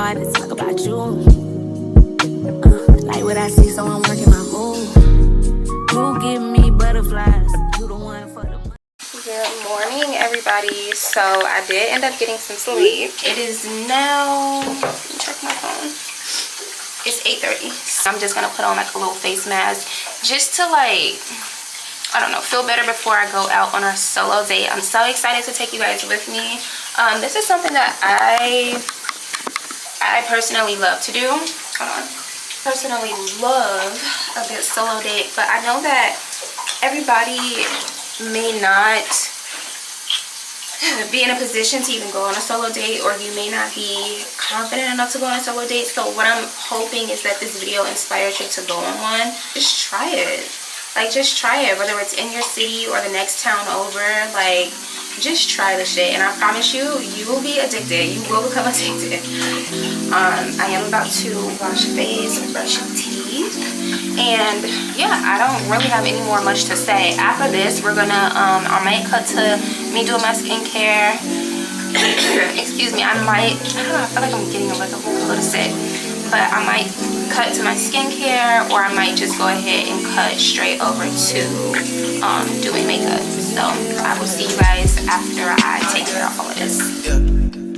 hard to talk about you. Like what I see, so I'm working my move. You give me butterflies. You the one for the. Good morning, everybody. So I did end up getting some sleep. It is now, let me check my phone. It's 8:30. So I'm just gonna put on like a little face mask just to like, I don't know, feel better before I go out on our solo date. I'm so excited to take you guys with me. This is something that I personally love to do. Hold on. Personally love a good solo date, but I know that everybody may not be in a position to even go on a solo date, or you may not be confident enough to go on a solo date. So what I'm hoping is that this video inspires you to go on one. Just try it. Like, just try it, whether it's in your city or the next town over. Like, just try the shit, and I promise you, you will be addicted. You will become addicted. I am about to wash face and brush teeth, and yeah, I don't really have any more much to say. After this, we're gonna I might cut to me doing my skincare. Excuse me, I don't know, I feel like I'm getting like a little sick, but I might cut to my skincare, or I might just go ahead and cut straight over to doing makeup. So I will see you guys after I take care of all of this. Yeah.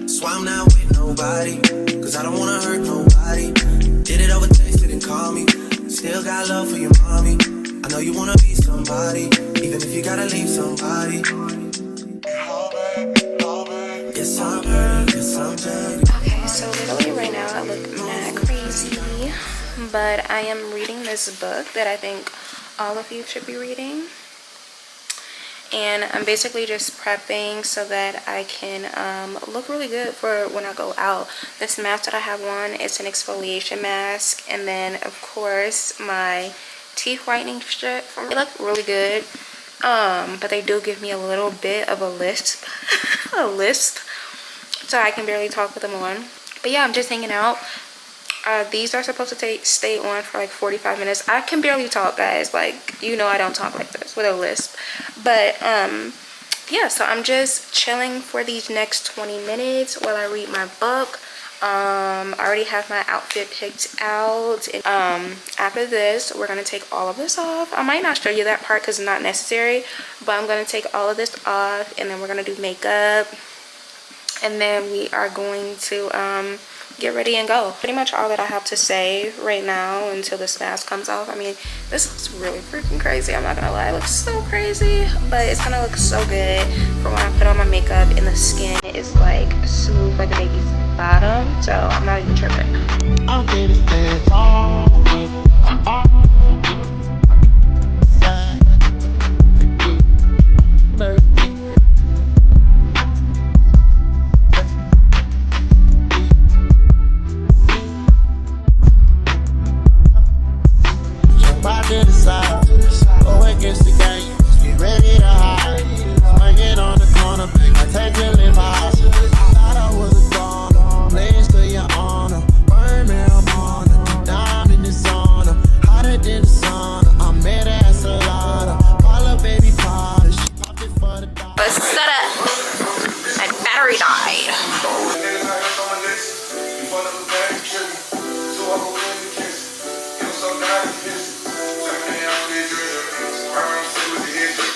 So I'm not with nobody, cause I don't wanna hurt nobody. Did it over text, didn't call me. Still got love for your mommy. I know you wanna be somebody, even if you gotta leave somebody. Yes, I'm hurt, yes, I'm hurt. Okay, so literally right now I look mad crazy, but I am reading this book that I think all of you should be reading. And I'm basically just prepping so that I can look really good for when I go out. This mask that I have on, it's an exfoliation mask. And then, of course, my teeth whitening strip. They look really good, but they do give me a little bit of a lisp. A lisp. So I can barely talk with them on. But yeah, I'm just hanging out. These are supposed to stay on for like 45 minutes. I can barely talk, guys. Like, you know, I don't talk like this with a lisp. But yeah, so I'm just chilling for these next 20 minutes while I read my book. I already have my outfit picked out. And, after this, we're gonna take all of this off. I might not show you that part because it's not necessary, but I'm gonna take all of this off, and then we're gonna do makeup, and then we are going to get ready and go. Pretty much all that I have to say right now until this mask comes off. I mean, this looks really freaking crazy, I'm not gonna lie. It looks so crazy, but it's gonna look so good for when I put on my makeup, and the skin is like smooth like a baby's bottom, so I'm not even tripping. Go against the game, be ready to hide. Swinging on the corner, I take your lip high. Thought I was a goner, legs to your honor. Burn marijuana, down in the sauna. Hotter than the sauna, I'm mad as a lot. Follow baby Potter, she popped it for the dog. But set up. My battery died.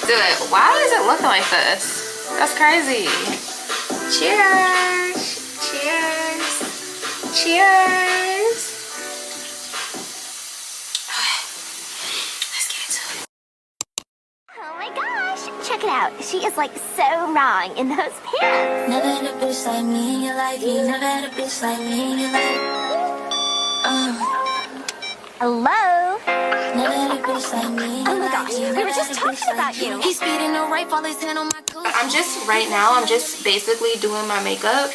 Dude, why is it looking like this? That's crazy. Cheers. Cheers. Cheers. Okay, let's get into it. Oh my gosh, check it out. She is like so wrong in those pants. Never had a bitch like me in your life. You never had a bitch like me in your life. Hello? Never had a bitch like me in your Oh my life. gosh, we were just talking about you. He's speeding no right, all his hand on my coat. I'm just basically doing my makeup,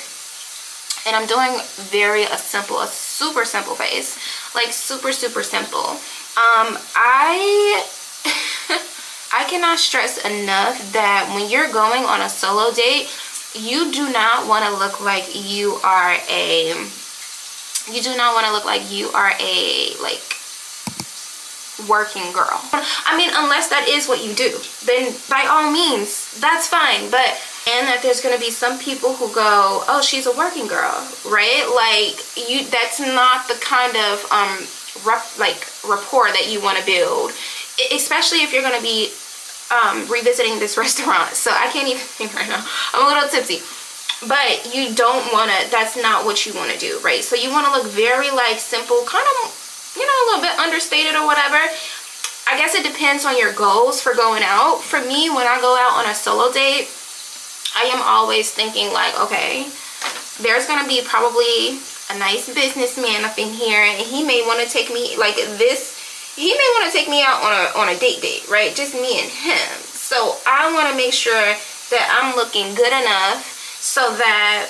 and I'm doing a super simple face, like super simple. I cannot stress enough that when you're going on a solo date, you do not want to look like you are a like working girl. I mean, unless that is what you do, then by all means, that's fine. But, and that there's gonna be some people who go, oh, she's a working girl, right? Like, that's not the kind of rapport that you want to build, especially if you're gonna be revisiting this restaurant. So I can't even think right now, I'm a little tipsy. But you don't want to, that's not what you want to do, right? So you want to look very like simple, kind of, you know, a little bit understated or whatever. I guess it depends on your goals for going out. For me, when I go out on a solo date, I am always thinking like, okay, there's going to be probably a nice businessman up in here, and he may want to take me like this. He may want to take me out on a date, right? Just me and him. So I want to make sure that I'm looking good enough so that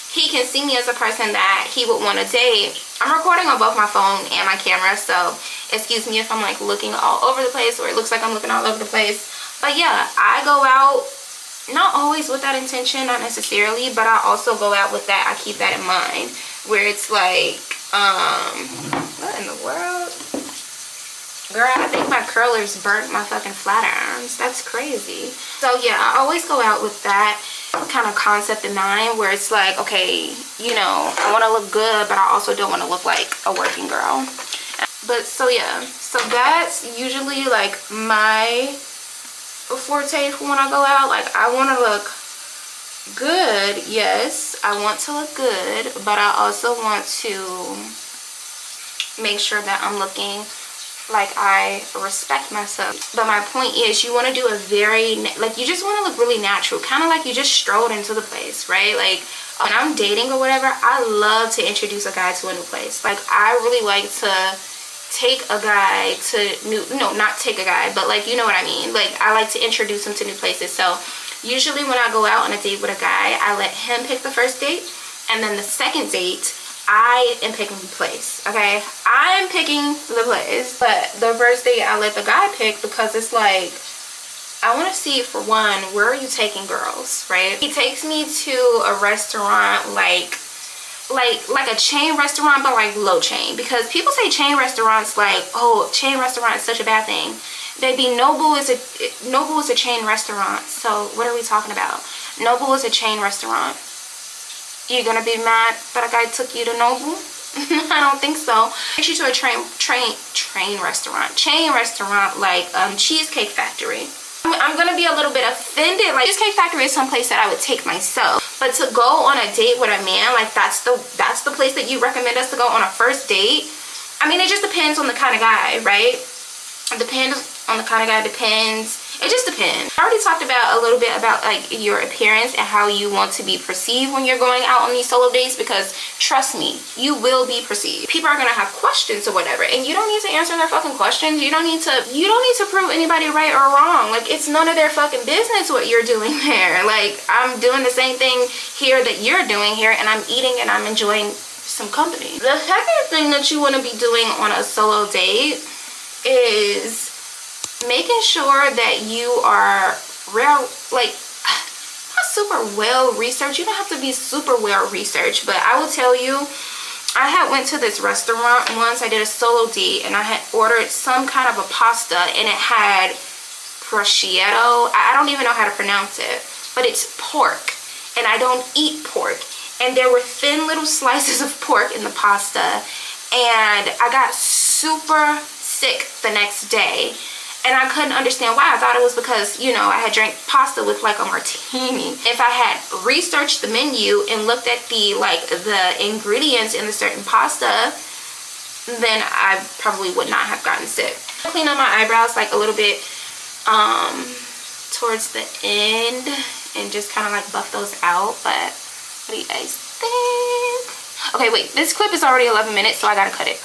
he can see me as a person that he would want to date. I'm recording on both my phone and my camera, so excuse me if I'm like looking all over the place, or it looks like I'm looking all over the place. But yeah, I go out not always with that intention, not necessarily, but I also go out with that. I keep that in mind, where it's like, what in the world? Girl, I think my curlers burnt my fucking flat irons. That's crazy. So yeah, I always go out with that kind of concept in mind, where it's like, okay, you know, I want to look good, but I also don't want to look like a working girl. But so yeah, so that's usually like my forte when I go out. Like, I want to look good. Yes, I want to look good, but I also want to make sure that I'm looking like I respect myself. But my point is, you want to do a very, like, you just want to look really natural, kind of like you just strolled into the place, right? Like, when I'm dating or whatever, I love to introduce a guy to a new place. Like, I really like to take a guy to new, no, not take a guy, but like, you know what I mean? Like, I like to introduce him to new places. So usually when I go out on a date with a guy, I let him pick the first date, and then the second date, I am picking the place, okay? I'm picking the place, but the first date I let the guy pick, because it's like, I want to see, for one, where are you taking girls, right? He takes me to a restaurant like a chain restaurant, but like low chain, because people say chain restaurants like, oh, chain restaurant is such a bad thing. Baby, Noble is a chain restaurant. So what are we talking about? Noble is a chain restaurant. You're gonna be mad that a guy took you to Noble? I don't think so. Take you to a chain restaurant like Cheesecake Factory. I'm gonna be a little bit offended. Like, Cheesecake Factory is some place that I would take myself, but to go on a date with a man, like, that's the place that you recommend us to go on a first date? I mean, it just depends on the kind of guy, right? It depends on the kind of guy. It just depends. I already talked about a little bit about like your appearance and how you want to be perceived when you're going out on these solo dates, because trust me, you will be perceived. People are gonna have questions or whatever, and you don't need to answer their fucking questions. You don't need to prove anybody right or wrong. Like, it's none of their fucking business what you're doing there. Like, I'm doing the same thing here that you're doing here, and I'm eating and I'm enjoying some company. The second thing that you want to be doing on a solo date is making sure that you are not super well researched. You don't have to be super well researched, but I will tell you, I had went to this restaurant once. I did a solo date, and I had ordered some kind of a pasta, and it had prosciutto. I don't even know how to pronounce it, but it's pork, and I don't eat pork. And there were thin little slices of pork in the pasta, and I got super sick the next day. And I couldn't understand why. I thought it was because, you know, I had drank pasta with like a martini. If I had researched the menu and looked at the ingredients in the certain pasta, then I probably would not have gotten sick. I clean up my eyebrows like a little bit towards the end and just kind of like buff those out. But what do you guys think? Okay, wait, this clip is already 11 minutes, so I gotta cut it.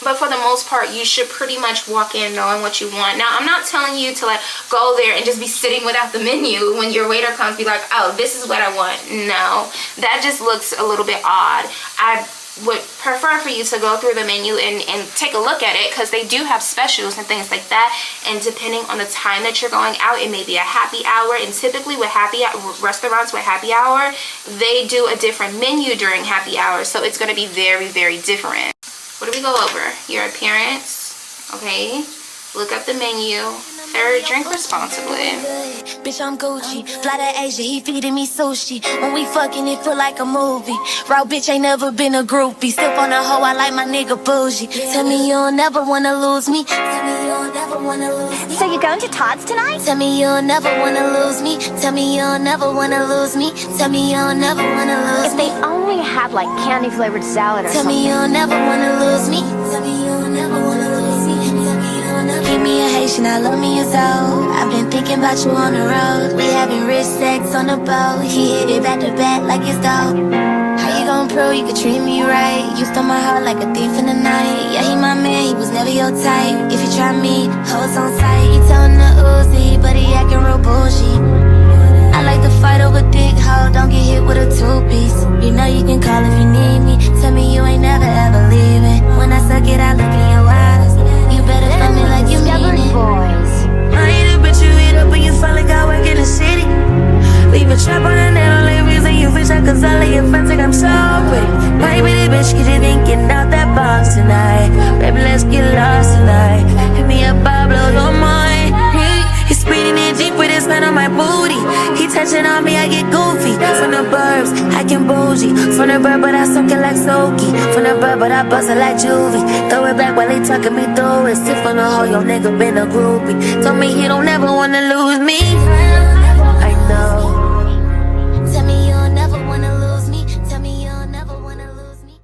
But for the most part, you should pretty much walk in knowing what you want. Now, I'm not telling you to like go there and just be sitting without the menu when your waiter comes, be like, oh, this is what I want. No, that just looks a little bit odd. I would prefer for you to go through the menu and take a look at it, because they do have specials and things like that. And depending on the time that you're going out, it may be a happy hour. And typically with restaurants with happy hour, they do a different menu during happy hour. So it's going to be very, very different. What do we go over? Your appearance. Okay, look up the menu. Third, drink responsibly. Bitch, I'm Gucci. Fly to Asia, he feeding me sushi. When we fucking, it feel like a movie. Raw bitch ain't never been a groupie. Sip on a hoe, I like my nigga bougie. Tell me you'll never wanna lose me. Tell me you'll never wanna lose me. So you going to Todd's tonight? Tell me you'll never wanna lose me. Tell me you'll never wanna lose me. Tell me you'll never wanna lose If me. they only had like candy flavored salad or Tell something. me you'll never wanna lose me. Tell me you'll never wanna lose me. Tell me you'll never. Keep me a Haitian, I love me a soul. I've been thinking about you on the road. We having rich sex on the boat. He hit it back to back like it's dope. How you gon' prove you could treat me right? You stole my heart like a thief in the night. Yeah, he my man, he was never your type. If you try me, hoes on sight. He tellin' the Uzi, but he acting real bullshit. I like to fight over dick hoe, don't get hit with a two-piece. You know you can call if you need me. Tell me you ain't never ever leaving. When I suck it, I look in your eyes. You better feel me like you mean it. Boys. I ain't a bitch you eat up when you finally got work in the city. Leave a trap on the net, only reason you wish I could sell your friends like I'm so pretty. Baby, this bitch, get you thinking out that box tonight. Baby, let's get lost tonight. Hit me up, Pablo, don't mind. He's speeding in deep with his hand on my booty. He touching on me, I get goofy. From the burbs, I can bougie. From the bird, but I suck it like Soaky. From the bird, but I bust it like Juvie. Throw it back while they tucking me through it. Sit from the hole, your nigga been a groupie. Told me he don't ever wanna lose me. I know. Tell me you'll never wanna lose me. Tell me you'll never wanna lose me.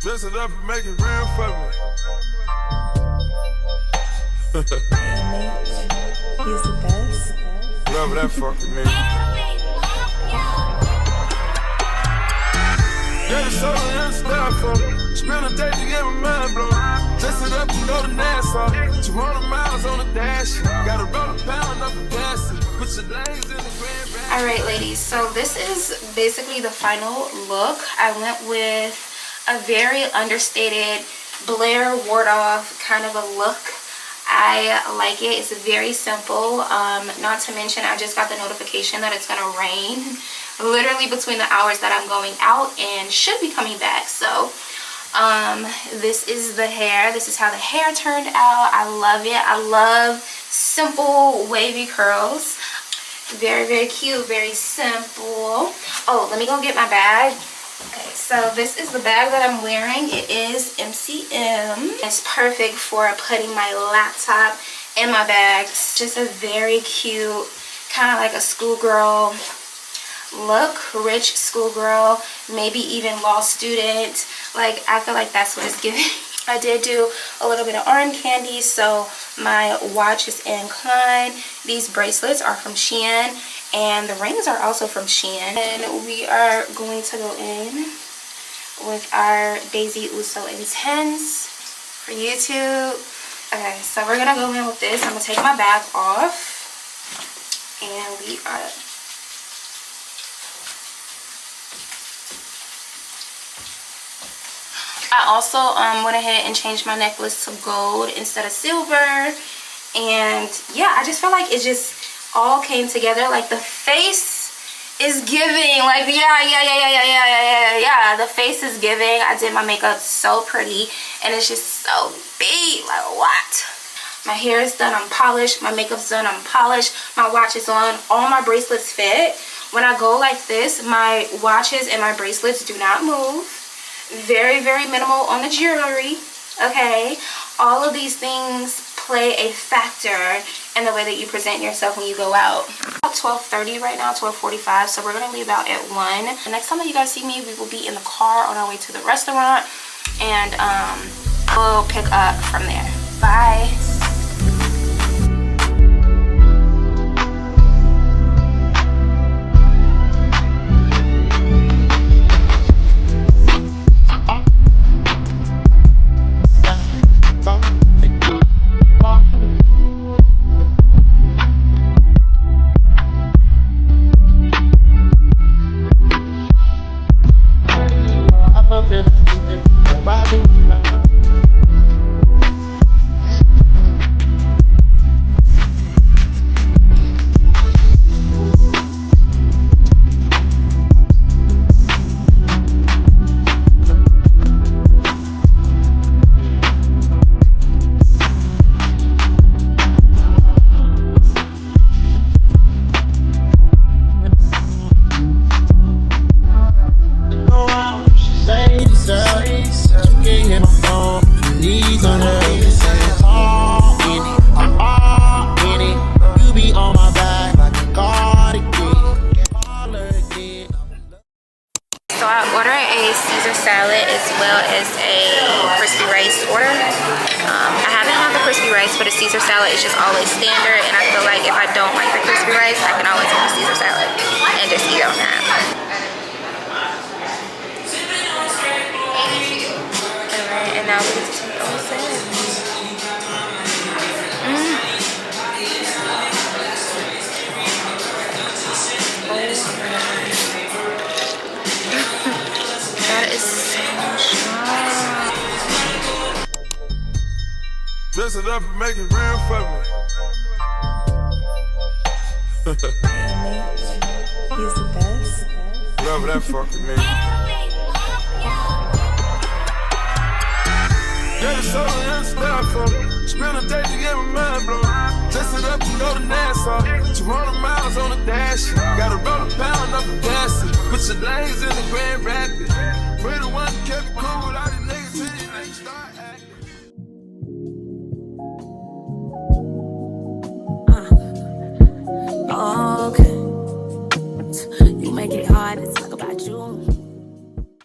Dress it up and make it real for me. He's the best. Love that fucking nigga. Yeah, it's so unstyle for me. Spend a day to get my mind blown. Dress it up and go to Nassau. 200 miles on the dash. Gotta roll a pound up and gas it. Put your legs in the grand bag. Alright ladies, so this is basically the final look. I went with a very understated Blair Wardoff kind of a look. I like it. It's very simple. Not to mention I just got the notification that it's gonna rain literally between the hours that I'm going out and should be coming back. So this is the hair. This is how the hair turned out. I love it. I love simple wavy curls. Very, very cute, very simple. Oh, let me go get my bag. Okay, so this is the bag that I'm wearing. It is MCM. It's perfect for putting my laptop in my bag. It's just a very cute, kind of like a schoolgirl look, rich schoolgirl, maybe even law student. Like, I feel like that's what it's giving. I did do a little bit of arm candy, so my watch is in Klein. These bracelets are from Shein, and the rings are also from Shein. And we are going to go in with our Daisy Uso Intense for YouTube. Okay, so we're gonna go in with this. I'm gonna take my bag off, and we are. I also went ahead and changed my necklace to gold instead of silver. And yeah, I just feel like it just all came together. Like the face is giving. Like yeah. The face is giving. I did my makeup so pretty, and it's just so big. Like what? My hair is done, I'm polished. My makeup's done, I'm polished. My watch is on. All my bracelets fit. When I go like this, my watches and my bracelets do not move. Very, very minimal on the jewelry. Okay, all of these things play a factor in the way that you present yourself when you go out. About 12:30 right now, 12:45, so we're gonna leave out at 1. The next time that you guys see me, we will be in the car on our way to the restaurant, and we'll pick up from there. Bye. it's just always standard, and I feel like if I don't like the crispy rice, I can always get a Caesar salad and just eat on that. Alright, and now we get to take all this in. That is so strong. Dress it up and make it real for me. He's the best. Whatever that fucking means. Yeah, it's all in style for me. Spend a day to get my mind blown. Dress it up and go to Nassau. 200 miles on the dash. Gotta roll a pound up the gas. Put your legs in the Grand Rapids. We the one that kept it cool.